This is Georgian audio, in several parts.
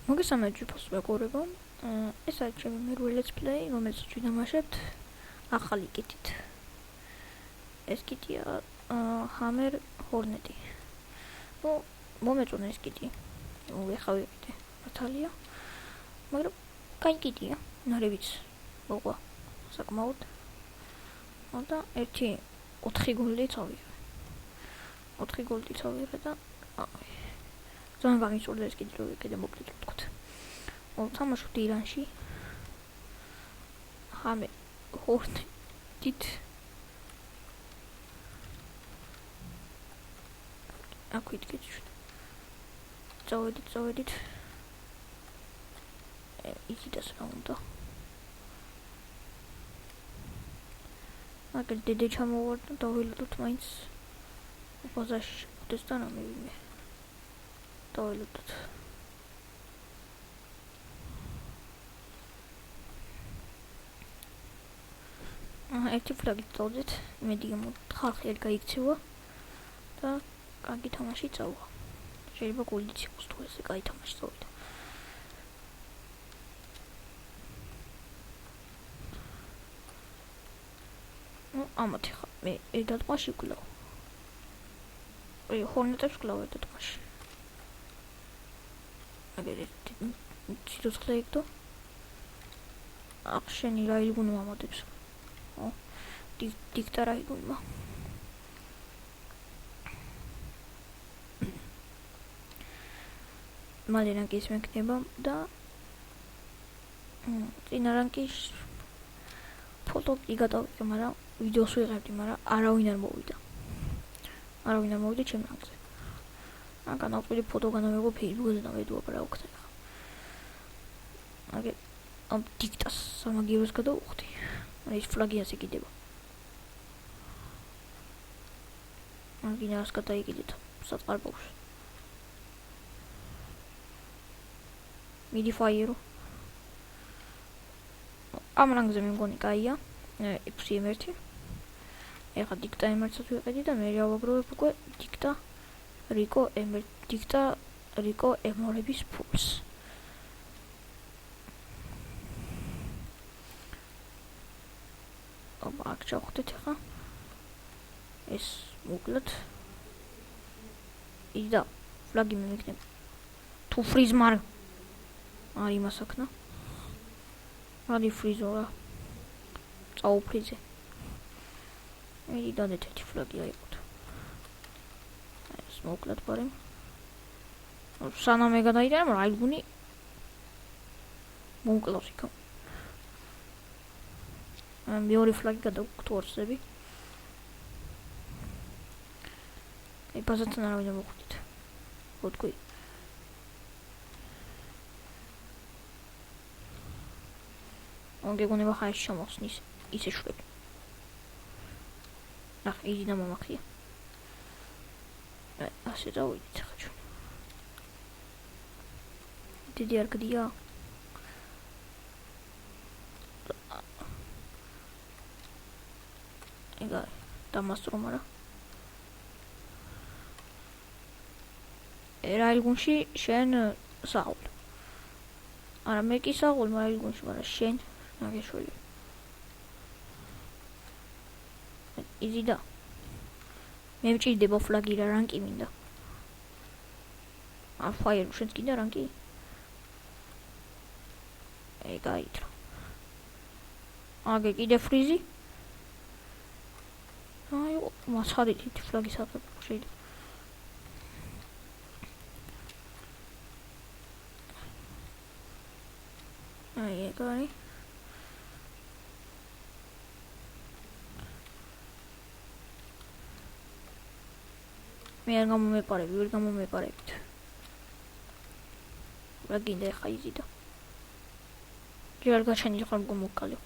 მოგესალმებით ჯგუფოს მეგობრებო. ეს არის ჩემი მერვე let's play, რომელსაც ვინამაშებთ ახალი კიტით. ეს კიტია Hammer Hornet. მომეწონა ეს კიტი. ეხლა ვიყიდე მართალია. მაგრამ კაი კიტია, ნარევიც მოყვა საკმაოდ. და 4 გოლდი წავიღე. 4 გოლდი წავიღე და ძალიან გამიწურდა ეს კიტი, რომ კიდე მოკლედ ვთქვათ. თამაშობთ ირანში. Hammer Hornet. აქვით გიჩვენე. წავედით. იქიდან რა უნდა? აგერ დედე ჩამოვარდა და ვილოდოთ მაინც ბაზარში ხდესთან ამივიმე. დავილოდოთ. ერთი ფლაგი წავდეთ, იმედი ხალხი არ გაიქცევა და კარგი თამაში წავა. შეიძლება გოლიც იყოს თუ ესე კაი თამაში წავიდა. ამათი ხა მე დათმაში ვკლავ. Hornet-ებს ვკლავ დათმაში. აგერ ციცოცხლე იქდო. ახშენი რა იგუნო ამოდებს. დიქტარა იგუნო. მალე რანკის მექნება და წინა რანკის ფოტო იგატოვე, მაგრამ ვიდეოს ვიღებდი, მაგრამ არავინ არ მოვიდა. ჩემ რანკზე. განავწყვეტი ფოტო განავიღო Facebook-ზე და ვიდეო აპარაუქდა. აგერ ამ დიქტას სამაგიეროს გადავუხდი. ის ფლაგი ასე კიდება. აგინას გადაიგიდეთ საწყარბოში. მიდიფაიერო. ამ რანგზე მე მგონი კაია. XM1. ეხა დიქტა M1-საც ვიყიდი და მე ავაგროვებ უკვე დიქტა Rico M2-ების ფულს. აქ ჩავხდეთ ეხა. ეს მოკლედ. იდა ფლაგი მე მეკნებ. თუ ფრიზ მარ არ იმასაკნა. რადი ფრიზორა. წაუფრიზე. დადეთ ერთი ფლაგი აიყოთ. ეს მოკლედ პარემ. სანამ მე გადაიდე, მაგრამ აიგუნი მოუკლავს იქ. მეორე ფლაგი გადავუხთ ორსები. ბაზართან არავინ მოხვდით. ვთქვი. გეგონება ხაიში ჩამოხსნის ისე შვები. იგი და მომახია. ასე დავიდეთ ხა ჩვენ. დიდი არ გდია. ეგა დამასტრო მარა. ერაილგუნში შენ საულ. არა მე კი საულ მარილგუნში, მაგრამ შენ ნაგეშველი. იზიდა. მე მჭირდება ფლაგი რა რანკი მინდა. ფაიერ შენც კიდე რანკი? გაიტრო. აგე კიდე ფრიზი? მასხარით ფლაგი საფრთხე შეიძლება. ეგარი. მე არ გამომეპარებთ. რა გინდა ხა იზიდა. ჯერ გაჩენილი ხომ მოკალე.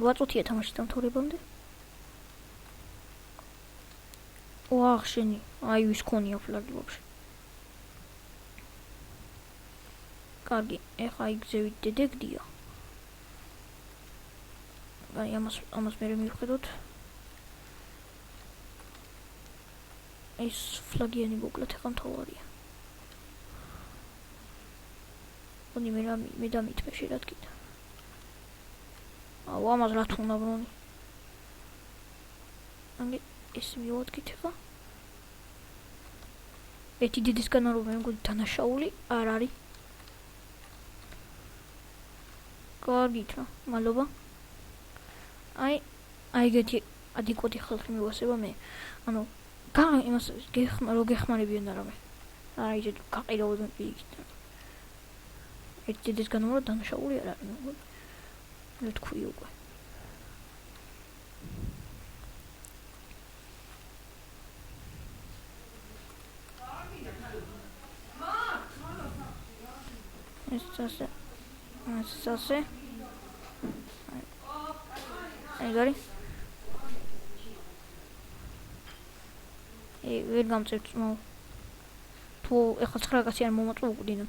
ვაწუთია თამაში დამთავრებამდე. ახშენი, აი ვის ქონია ფლაგი ვაფშე. კარგი, ეხა იგზევით დედეგდია. აი ამას მე მივხედოთ. ეს ფლაგიანი მოკლედ ხან თავარია. მოდი მე დამითმე შეიძლება კიდე. აუ ამას რა თქმა უნდა. ანგე ეს მივადგით ხა. ერთი დიდისგან რომ მეგონი დანაშაული არ არის. კარგით რა, მადლობა. აი ეგეთი ადეკვატი ხალხი მივასება მე. ანუ იმას რო გეხმარებიან და რამე. არა ისე გაყირავდნენ პირიქით. ერთი დიდისგან რომ დანაშაული არ არის მეგონი. მე თქვი უკვე. Sase. Ai gari. ვერ გამწევთ მო. თუ ეხლა 9 კაცი არ მომაწვა უკდიდან.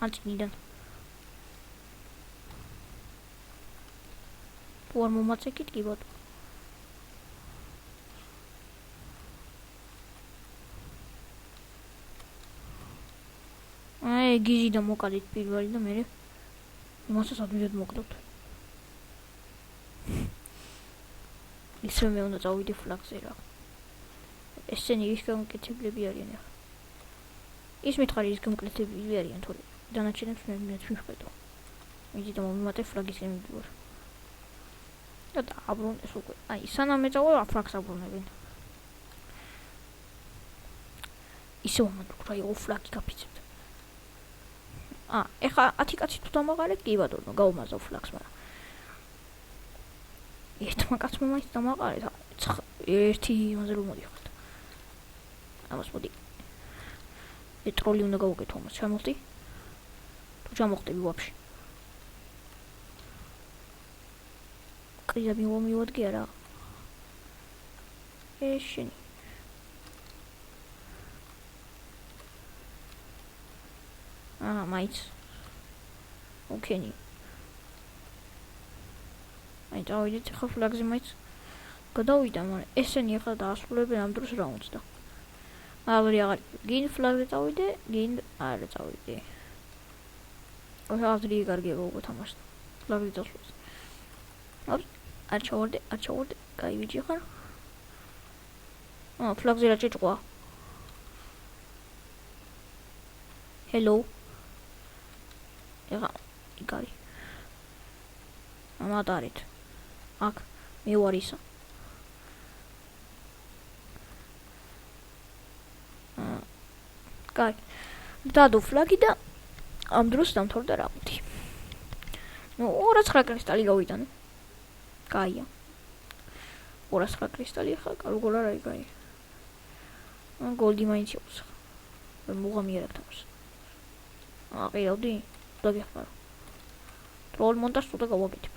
ანწნიდან. თუ არ მომაწეკით კი ბატონო. გიჟი და მოკადით პირველი და მე იმასაც ადვილად მოკდოთ. ისე მე უნდა წავიდე ფლაგზე რა. ესენი ის გამკეთებლები არიან ახლა. ის მითხარი ის გამკეთებლები არიან თორე დანარჩენებს მე მივხედო. მიდი და მომიმატე ფლაგისკენ მივიდივარ. და აბრუნდეს უკვე. აი სანამ ეწავა ფლაგს აბრუნებენ. ისე მომატო რა იყო ფლაგი გაფიცებთ. ეხა 10 კაცი თუ დამაყარეთ კი ბატონო გაუმაზავ ფლაგს მაგრამ ერთმა კაცმა მაინც დამაყარეთ ერთი იმაზე რომ მოდიხართ ამას მოდი ტროლი უნდა გავუკეთო ამას ჩამოვდი თუ ჩამოვხდები ვაფშე კრიზები მომივადგე არა ეშენი მაინც ოკეი აი დავიდეთ ხა ფლაგზე მაინც გადავიდა მაგრამ ესენი ახლა დაასრულებენ ამ დროს რაუნდს და აღარ გინ ფლაგზე წავიდე გინ არ წავიდე აღარ იგარგება უკვე თამაშს ფლაგზე წავსვას არ ჩავარდე კაი ვიჯი ხარ ფლაგზე რა ჭიჭყვა hello ეხა იგარი ამადარით აქ მე ვარ ისა კაი დადო ფლაგი და ამ დროს დამთავრდა რაუნდი ნუ 209 კრისტალი გავიტანე კაია 209 კრისტალი ხა როგორ არა იგარი გოლდი მაინც იყოს მე მუღამიერებ თავს აყირავდი დაგეხმარო ტროლ მონტაჟს უნდა გავაკეთებ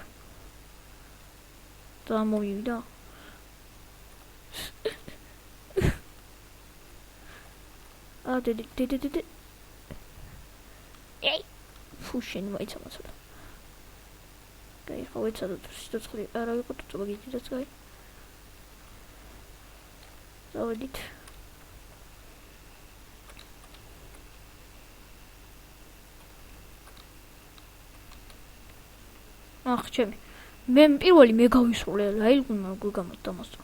და მოვივიდა დე ეი ფუშენ მაიცა მოცოდა კაი ხო ეცადოთ სიცოცხლე არა იყო თუ წოგიდიდაც კაი დავედით ახ ჩემი მე პირველი მე გავისრულე რაილგუნმა როგორ გამოდამასწრო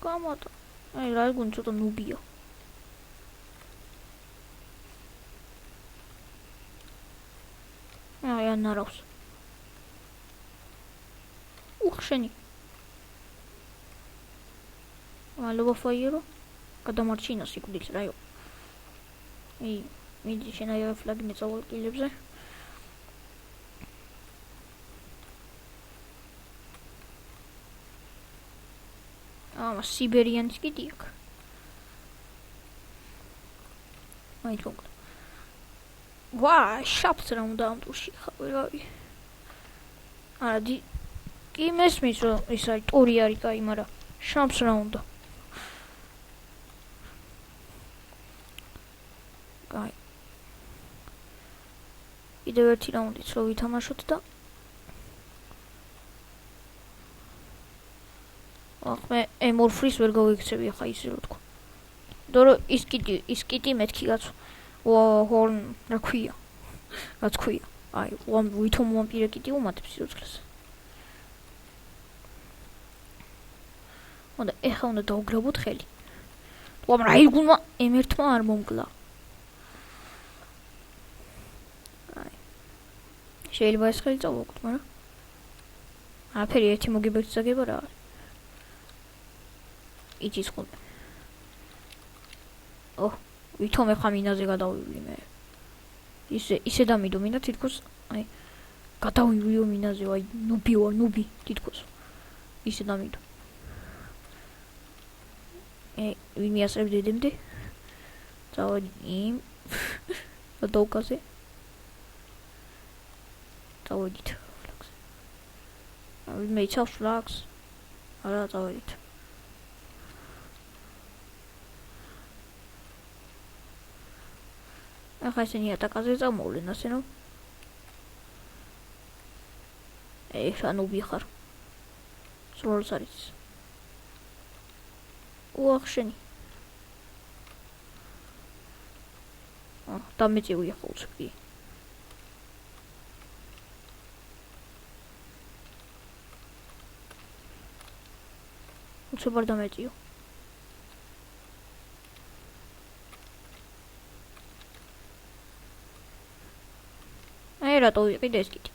გამოდა აი რაილგუნი ცოტა ნუბია აი ანარავს უხშენი მადლობა ფაიერო გადამარჩინა სიკვდილს რაიო მიდი შენაირო ფლაგი მეწავალ კილებზე სიბერიანის კიდი აქ მაინც მოკდა ვა შაპს რა უნდა ამ ტურში ხა ვერავი არა კი მესმის რომ ის არის ტური არის კაი მაგრამ შაპს რა უნდა კაი კიდევ ერთი რაუნდიც რო ვითამაშოთ და ახ მე M2 ფრის ვერ გავიქცევი ახლა ისე რო თქვა. დორო ის კიტი მეთქი გაცო. ჰორნ რა ქვია? რაც ქვია. აი, ვითომ ვამპირე კიტი უმატებს სიცოცხლეს. უნდა ეხლა უნდა დაუგრაბოთ ხელი. თუმცა რა იგულმა M1-მა არ მომკლა. აი. შეიძლება ეს ხელი წავუგოთ, მაგრამ აფერი ერთი მოგიბეჭდა გება რა. იცის ხოლმე. ვითომ ეხლა მინაზე გადავივლიო მე. ისე დამიდო მინდა თითქოს აი გადავივლიო მინაზე, აი ნუბი თითქოს. ისე დამიდო. ვინ მიასწრებს დედემდე? წავედი იმ დოკაზე. წავედით ფლაგზე. მე იცავს ფლაგს. არა წავედით. ახლა ისინი ატაკაზე წამოვლენ, ასე რომ ეხლა ნუბი ხარ. სროლს არის. უახშენი. დამეწევია ხოლმე კი. უცებ არ დამეწიო. აი რატო ვიყიდე ეს კიტი?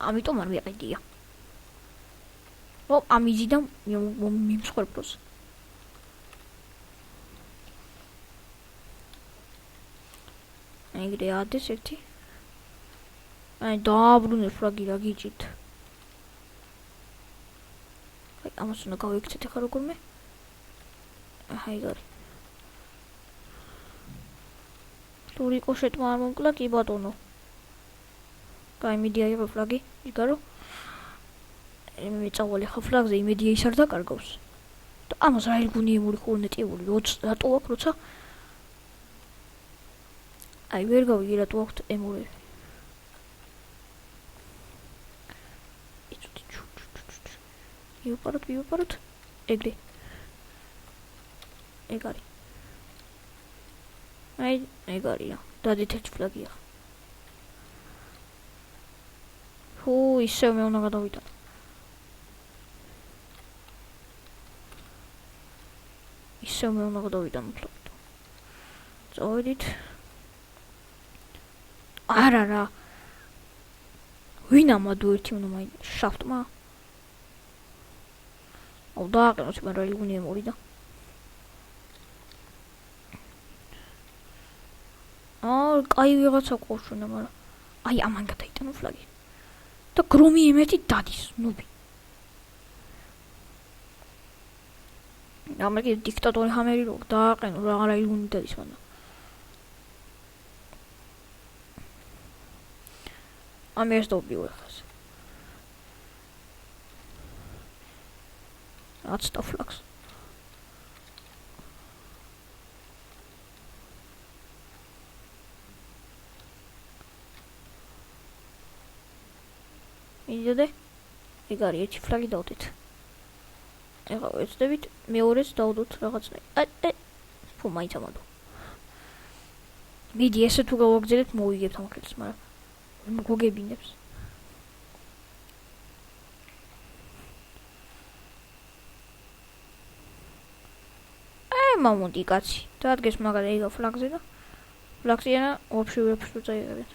ამიტომ არ ვიყიდია. ამიზიდან მიმსხვერპლოს. ეგრე ადეს ერთი. აი დააბრუნე ფრაგი რა გიჭირთ. აი ამას უნდა გავიქცეთ ახლა როგორმე. აი გარი. თურიკო შეტმა არ მომკლა კი ბატონო. გაიმედია იყო ფრაგი, იგარო. მე წავალე ხა ფლაგზე იმედია ის არ დაკარგავს. და ამას რა ირგუნი ემური ხოლნეტიული რატო აქვს როცა აი ვერ გავიგე რატო აქვს ემური. იუპაროთ ეგრე. ეგ არის. აი ეგ არია. დადით ერთ ფლაგია. ისევ მე უნდა გადავიტანო. ისევ მე უნდა გადავიტანო ფლაგს. წავედით. არა. ვინ ამადო ერთი უნდა მაინც შაფტმა. დააყენოთ მაგრამ რა იგუნია მორი და. კაი ვიღაცა ყოშუნა, მაგრამ აი ამან გადაიტანო ფლაგი. და გრომი M1 დადის, ნუბი. ამერიკი დიქტატორი ჰამერი რო დააყენო რა არა იგუნი დადის მანდა. ამერს დავბიო ახლა. აცტა ფლაგს. მიდიდე. ეგ არის ერთი ფლაგი დავდეთ. ეხლა ვეცდებით მეორეს დავდოთ რაღაცნაირად. ფუ მაინც ამადო. მიდი ესე თუ გავაგზავნებთ მოვიგებთ ამ ხელს, მაგრამ გოგებინებს. მამონტი კაცი. დადგეს მაგარი ეგა ფლაგზე და ფლაგზიანა ვაფშე ვერ წაიღებენ.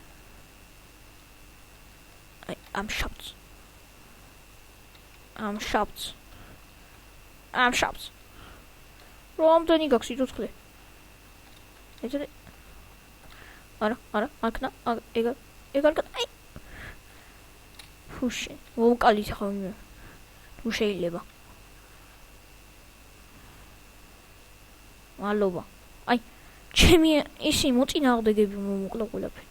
აი ამ შაპს. რომდენი გაქვს სიცოცხლე? ეცადე. არა, აქნა, ეგ არ აი. ფუშე, მოვკალით ხა მე. თუ შეიძლება. მალობა. აი, ჩემი ისი მოწინააღმდეგები მომოკლა ყველაფერი.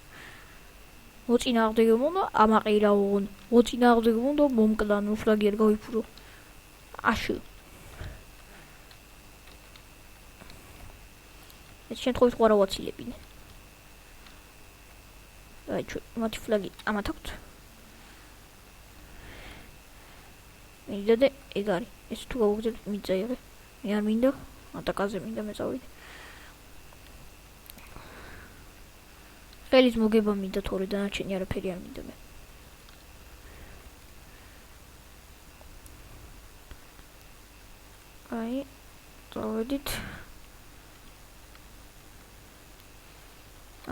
მოწინააღმდეგე მომდა ამაყირაონ. მოწინააღმდეგე მომდა მომკლან ფლაგი არ გავიფურო. აშო. ეს შემთხვევით ყარა ვაცილებინე. აი, მათი ფლაგი ამათ აქვთ. მინდა და ეგ არის. ეს თუ გავუგზავნოთ მიწაიღე. მე არ მინდა, ატაკაზე მინდა მე წავიდე. ხელის მოგება მინდა თორე დანარჩენი არაფერი არ მინდა მე. აი, წავედით.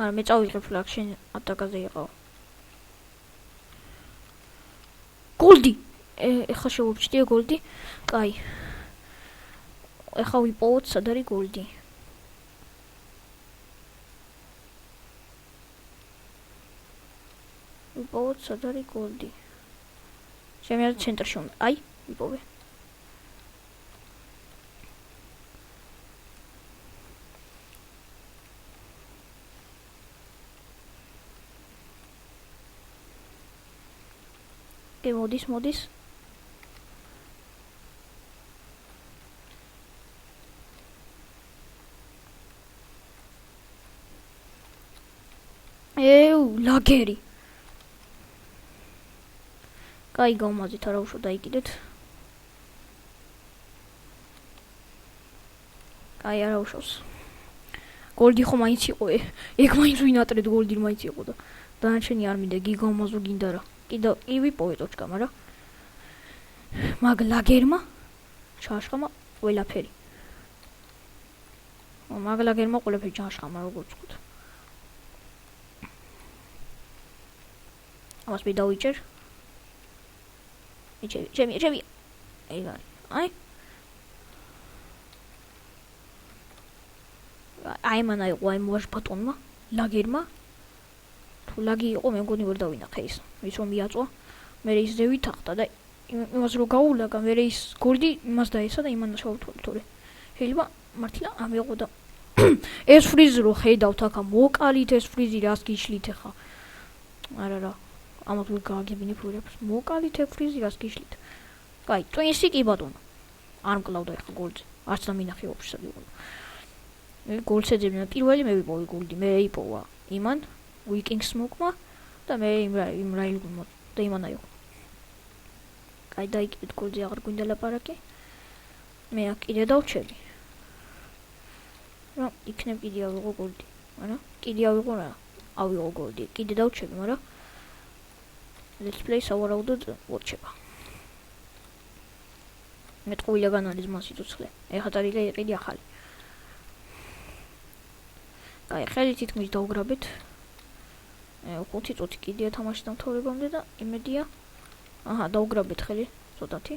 არა, მე წავიღებ ფლაგ, შენ ატაკაზე იყავ. გოლდი! ეხლა შევუჩდია გოლდი. კაი. ეხლა ვიპოვოთ სად არის გოლდი. ვიპოვოთ სად არის გოლდი. შემიძლია ცენტრში უნდა. აი, ვიპოვე. მოდის. ლაგერი. კაი გავმაზით არა უშო დაიკიდეთ. კაი არა უშავს. გოლდი ხო მაინც იყო ეგ მაინც ვინატრეთ გოლდი მაინც იყო და დანარჩენი არ მინდა გიგავმაზო გინდა რა. კიდევ ვიპოვეთ ოჩკა, მაგრამ მაგ ლაგერმა ჩაშხამა ყველაფერი. მაგ ლაგერმა ყველაფერი ჩაშხამა როგორც ვთქვით. ამას მე დავიჭერ. ჩემი. ეგ არის. აი მან აი მოაშ ბატონმა ლაგერმა თუ ლაგი იყო მე მგონი ვერ დავინახე ის რომ მიაწვა მე ის ზევითახტა და იმას რო გაულაგა მე ის გოლდი იმას დაესა და იმან შევთვალე თორე შეიძლება მართლა ამეყო და ეს ფრიზი რო ხედავთ აქა მოკალით ეს ფრიზი რას გიშლით ახლა არა ამათ ვერ გააგებინე ფურებს მოკალით ეს ფრიზი რას გიშლით კაი ტვინსი კი ბატონო არ მკლავდა ახლა გოლზე არც დამინახე ვაფშე სად იყო გოლს ეძებნა პირველი მე ვიპოვე გოლდი მე იპოვა იმან Weekend Smoke-მა და მე იმ რაილგულმა და იმანა იყო. კაი დაიკიდეთ გოლზე აღარ გვინდა ლაპარაკი. მე აქ კიდე დავჩები. რა იქნებ კიდე ავიღო გოლდი. არა? კიდე ავიღო რა? ავიღო გოლდი. კიდე დავჩები, მაგრამ Let's play სავარაუდოდ ვორჩება. მე ტყუილაგან არის მასი ცოცხლე. ეხლა დარიგა იყიდი ახალი. კაი, ხელი თითქმის დავგრაბეთ. 5 წუთი კიდეა თამაში დამთავრებამდე და იმედია აჰა დავგრაბეთ ხელი ცოტათი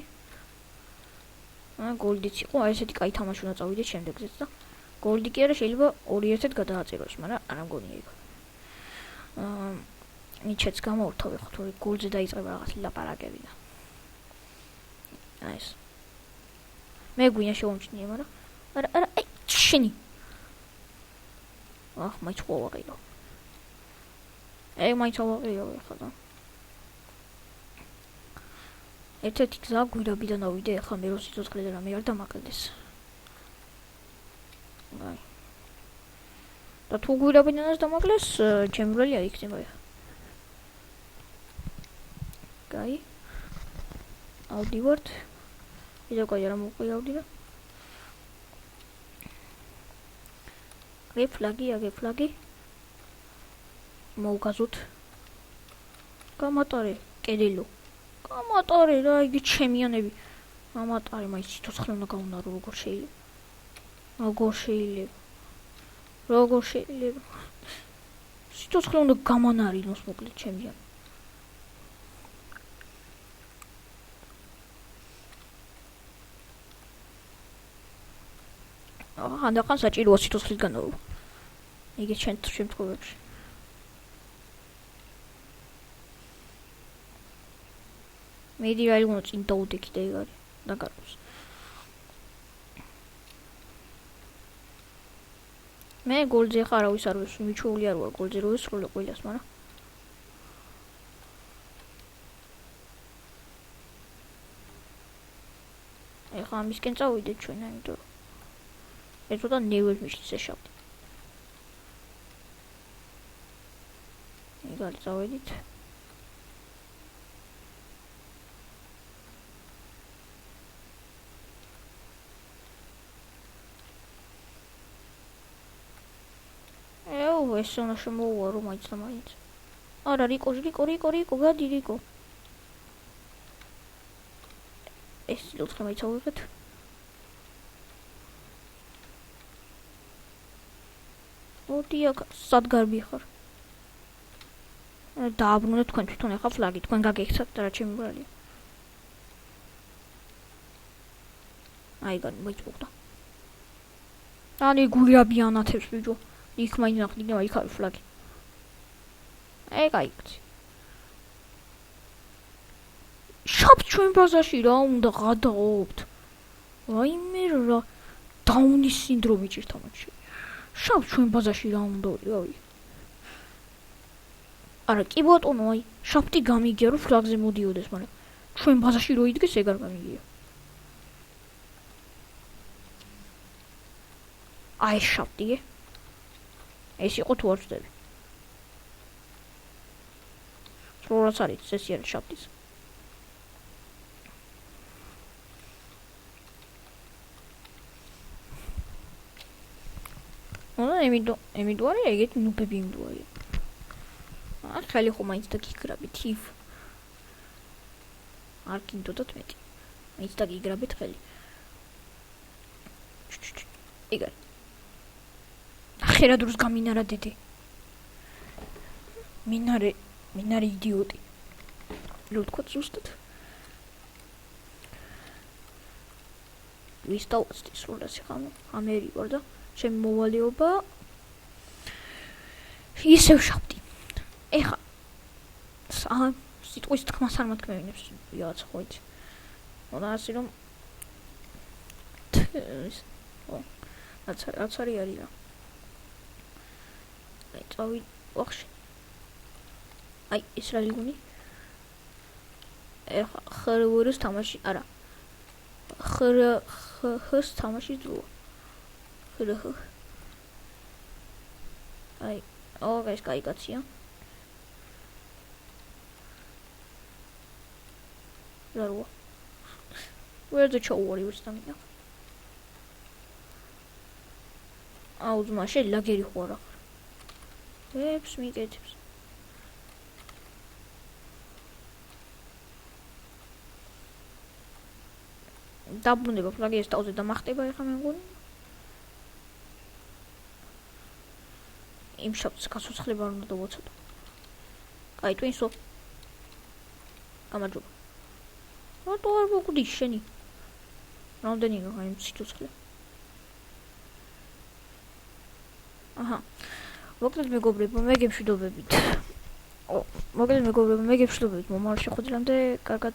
გოლდიც იყო აი ესეთი კაი თამაში უნდა წავიდეთ შემდეგზეც და გოლდი კი არა შეიძლება 2-1-ად გადააწეროს მაგრამ არ მგონია იქ ნიჩეც გამოვთავე ხო თორე გოლზე დაიწყება რაღაც ლაპარაკები და აი ეს მე გვინდა შევამჩნიე მაგრამ არა აი შენი აჰ მაინც ყოვაღიო მაინც ავაღიო ახლა და ერთ-ერთი გზა გვირაბიდან ავიდე ახლა მე რო სიცოცხლე და რამე არ დამაკლდეს აი და თუ გვირაბიდანაც დამაკლდეს ჩემი როლი არ იქნება კაი ავდივართ კიდევ კაი არა მოყვირავდი და აგე ფლაგი მოვგაზოთ გამატარე კედელო გამატარე რა იგი ჩემიანები გამატარე მაინც სიცოცხლე უნდა გაუნარო როგორ შეიძლება სიცოცხლე უნდა გამანარინოს მოკლედ ჩემიან ხანდახან საჭიროა სიცოცხლის განმავლობა იგი შემთხვევებში მედი რა იყო წინ დაუდექი და ეგ არის დაგაროს მე გოლზე ხარ არავის არ ვესვი მიჩვეული არ ვარ გოლზე რო ესრულე ყველას მაგრამ ეხლა ამისკენ წავიდეთ ჩვენ ამიტომ ეს უდა ნევერ მიშლის ეშავდი ეგ არის წავედით ეს უნდა შემოუვარო მაინც და მაინც. არა, რიკო, გადი რიკო. ეს ლოთხე მაინც ავიღეთ. მოდი აქ სად გარბი ხარ? დააბრუნეთ თქვენ თვითონ ახლა ფლაგი, თქვენ გაგექცათ და რა ჩემი ბრალია. აი მაინც მოვდა. გულაბი ანათებს ბიჭო. იქ მაინც ნახდი და იქ არის ფლაგი. გაიქცი. შაბთ ჩვენ ბაზაში რა უნდა გადაობთ. ვაიმე რა დაუნის სინდრომი ჭირთ ამაში. შაბთ ჩვენ ბაზაში რა უნდა რავი. არა კი ბატონო, აი შაბთი გამიგია რომ ფლაგზე მოდიოდეს, მაგრამ ჩვენ ბაზაში რო იდგეს ეგ არ გამიგია. აი შაბთი ეს იყო თუ არ ვწდები. სრულად არის ეს არის შაბთის. ემიდო არის ეგეთ ნუბები იმდო არის. ხელი ხო მაინც და გიგრაბით იფ. არ კიდოდოთ მეტი. მაინც და გიგრაბით ხელი. ეგარ. ახერა დროს გამინარა დედი. მინარე იდიოტი. რო თქვა ზუსტად. ვისტავაცდი სრულად ხანო ამერი ვარ და ჩემი მოვალეობა ისევ შავდი. ეხა სიტყვის თქმას არ მათქმევინებს ვიღაც ხო იცი. და ასე რომ რაც არის რა. აი წავი ვახში. აი ეს რა ლიგუნი? ეხა ხერვერს თამაში არა. ხერს თამაში ძუა. აი ეს კაი კაცია. Larva. Where's the chow was stamina? Out my shell, lucky horror. Perhaps me get tips. Double the flag is out of the Machte by Hamangun. Im shops Cassus Liver on the water. I twin so. Amaju. What are we shiny? Round the nigger, I'm still. Aha. What let me go break, make him should have a bit. Oh, what let me go break, make him should have a bit more. She could run the carcat.